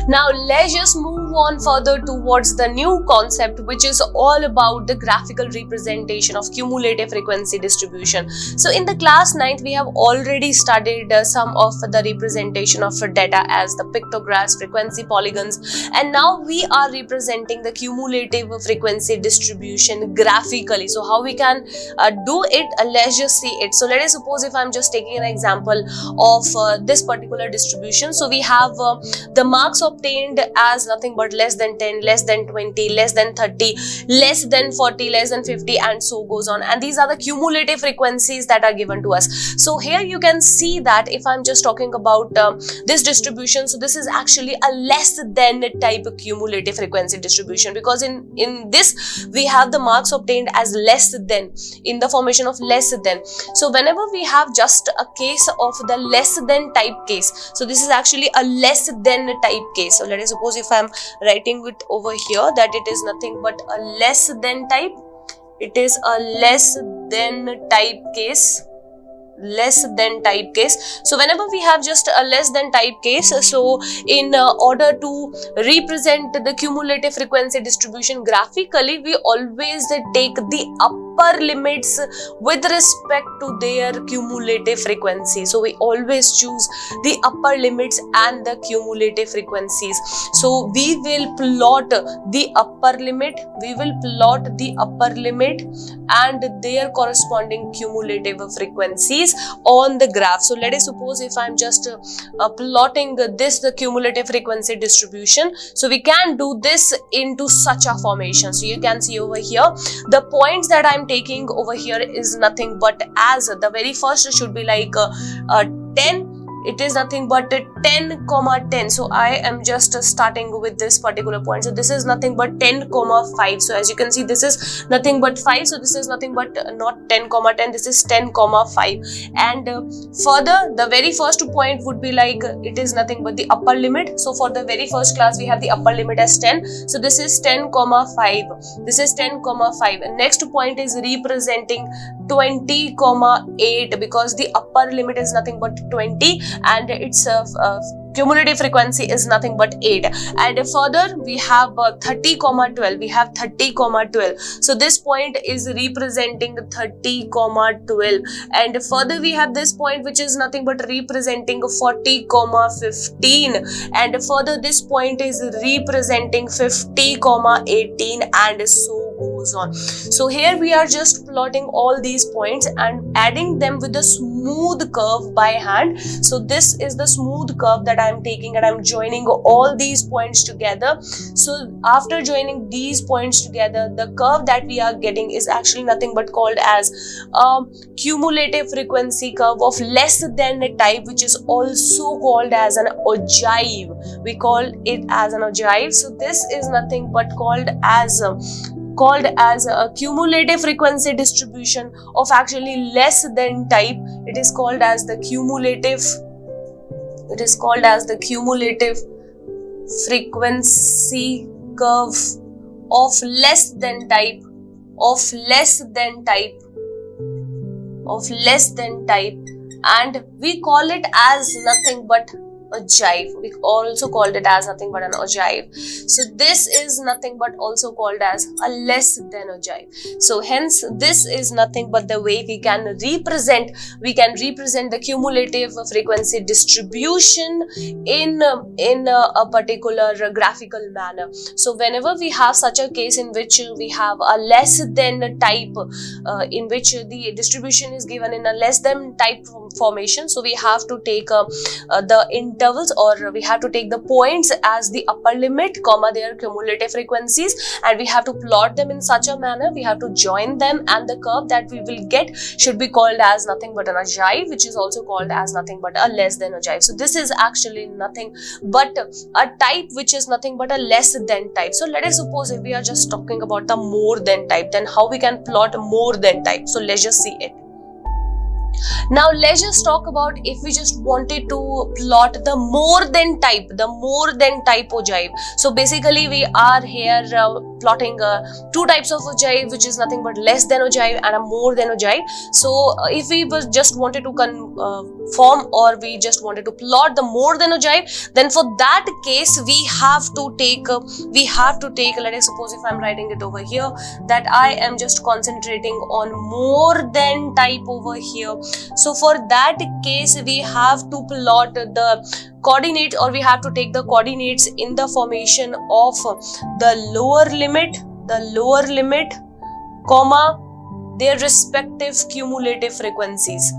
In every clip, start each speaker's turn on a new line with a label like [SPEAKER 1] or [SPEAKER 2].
[SPEAKER 1] Now let's just move on further towards the new concept, which is all about the graphical representation of cumulative frequency distribution. So in the class 9th, we have already studied some of the representation of data as the pictographs, frequency polygons, and now we are representing the cumulative frequency distribution graphically. So how we can do it, let's just see it. So let us suppose if I'm just taking an example of this particular distribution. So we have the marks obtained as nothing but less than 10, less than 20, less than 30, less than 40, less than 50, and so goes on. And these are the cumulative frequencies that are given to us. So here you can see that if I'm just talking about this distribution, so this is actually a less than type of cumulative frequency distribution, because in this we have the marks obtained as less than, in the formation of less than. So whenever we have just a case of the less than type case, so this is actually a less than type case. So let us suppose if I'm writing it over here that it is nothing but a less than type, it is a less than type case. Less than type case. So whenever we have just a less than type case, so in order to represent the cumulative frequency distribution graphically, we always take the upper limits with respect to their cumulative frequency. So we always choose the upper limits and the cumulative frequencies. So we will plot the upper limit, and their corresponding cumulative frequencies on the graph. So let us suppose if I'm just plotting the cumulative frequency distribution, so we can do this into such a formation. So you can see over here the points that I'm taking over here is nothing but as the very first should be like 10. It is nothing but 10, 10. So I am just starting with this particular point. So this is nothing but 10, 5. So as you can see, this is nothing but 5. So this is nothing but not 10, 10. This is 10, 5. And further, the very first point would be like it is nothing but the upper limit. So for the very first class, we have the upper limit as 10. So this is 10, 5. This is 10, 5. And next point is representing 20, 8, because the upper limit is nothing but 20 and its cumulative frequency is nothing but 8. And further we have 30, 12. We have 30, 12. So this point is representing 30, 12. And further we have this point which is nothing but representing 40, 15. And further this point is representing 50, 18, and so goes on. So here we are just plotting all these points and adding them with a smooth curve by hand. So this is the smooth curve that I am taking and I am joining all these points together. So after joining these points together, the curve that we are getting is actually nothing but called as cumulative frequency curve of less than a type, which is also called as an ogive. We call it as an ogive. So this is nothing but called as a cumulative frequency distribution of actually less than type. It is called as the cumulative frequency curve of less than type, and we call it as nothing but ogive. We also called it as nothing but an ogive. So this is nothing but also called as a less than ogive. So hence this is nothing but the way we can represent the cumulative frequency distribution in a particular graphical manner. So whenever we have such a case in which we have a less than type, in which the distribution is given in a less than type formation, so we have to take the intervals, or we have to take the points as the upper limit, their cumulative frequencies, and we have to plot them in such a manner. We have to join them, and the curve that we will get should be called as nothing but an ogive, which is also called as nothing but a less than ogive. So this is actually nothing but a type which is nothing but a less than type. So let us suppose if we are just talking about the more than type, then how we can plot more than type. So let's just see it. Now let's just talk about if we just wanted to plot the more than type ogive. So basically we are here plotting two types of ogive, which is nothing but less than ogive and a more than ogive. So if we just wanted to form, or we just wanted to plot the more than ogive, then for that case we have to take let us suppose if I'm writing it over here that I am just concentrating on more than type over here. So for that case we have to plot the coordinates, or we have to take the coordinates in the formation of the lower limit comma their respective cumulative frequencies.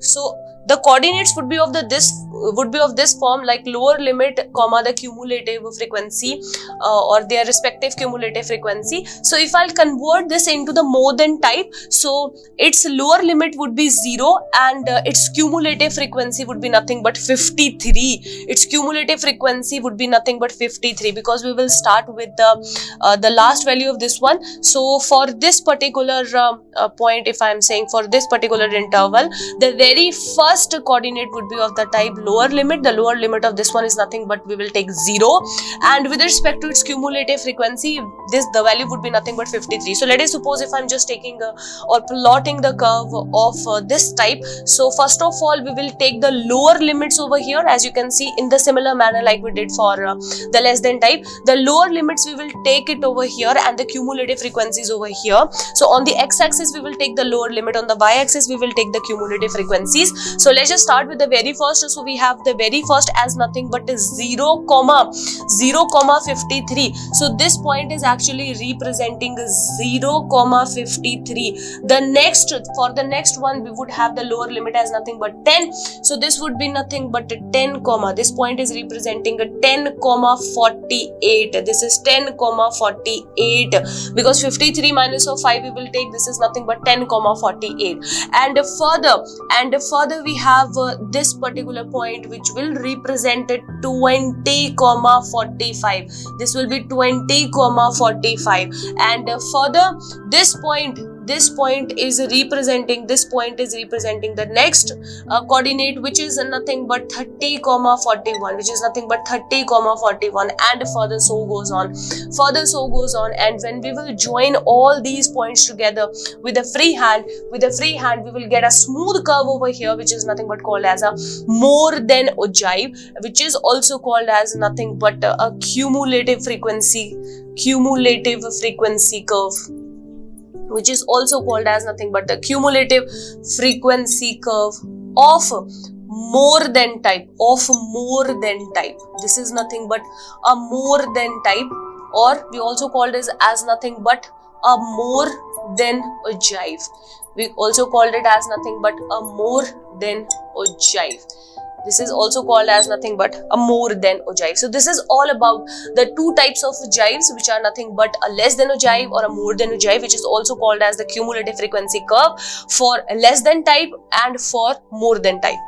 [SPEAKER 1] So the coordinates would be of this form, like lower limit comma the cumulative frequency or their respective cumulative frequency. So if I'll convert this into the more than type, so its lower limit would be 0 and its cumulative frequency would be nothing but 53. Its cumulative frequency would be nothing but 53, because we will start with the last value of this one. So for this particular point, if I am saying for this particular interval, the very first coordinate would be of the type lower limit. The lower limit of this one is nothing but we will take 0, and with respect to its cumulative frequency, the value would be nothing but 53. So let us suppose if I'm just taking or plotting the curve of this type. So first of all we will take the lower limits over here, as you can see, in the similar manner like we did for the less than type. The lower limits we will take it over here and the cumulative frequencies over here. So on the x-axis we will take the lower limit, on the y-axis we will take the cumulative frequencies. So let's just start with the very first. So we have the very first as nothing but 0, 53. So this point is actually representing 0, 53. For the next one we would have the lower limit as nothing but 10. So this would be nothing but 10, this point is representing 10, 48. This is 10, 48, because 53 minus of 5 we will take, this is nothing but 10, 48. And further we have this particular point which will represent 20, 45. This will be 20, 45. And further this point is representing the next coordinate, which is nothing but 30, 41, which is nothing but 30, 41, and further so goes on. And when we will join all these points together with a free hand, we will get a smooth curve over here, which is nothing but called as a more than ogive, which is also called as nothing but a cumulative frequency curve, which is also called as nothing but the cumulative frequency curve of more than type. This is nothing but a more than type, or we also call this as nothing but a more than ogive. We also called it as nothing but a more than ogive. This is also called as nothing but a more than ogive. So this is all about the two types of ogives, which are nothing but a less than ogive or a more than ogive, which is also called as the cumulative frequency curve for less than type and for more than type.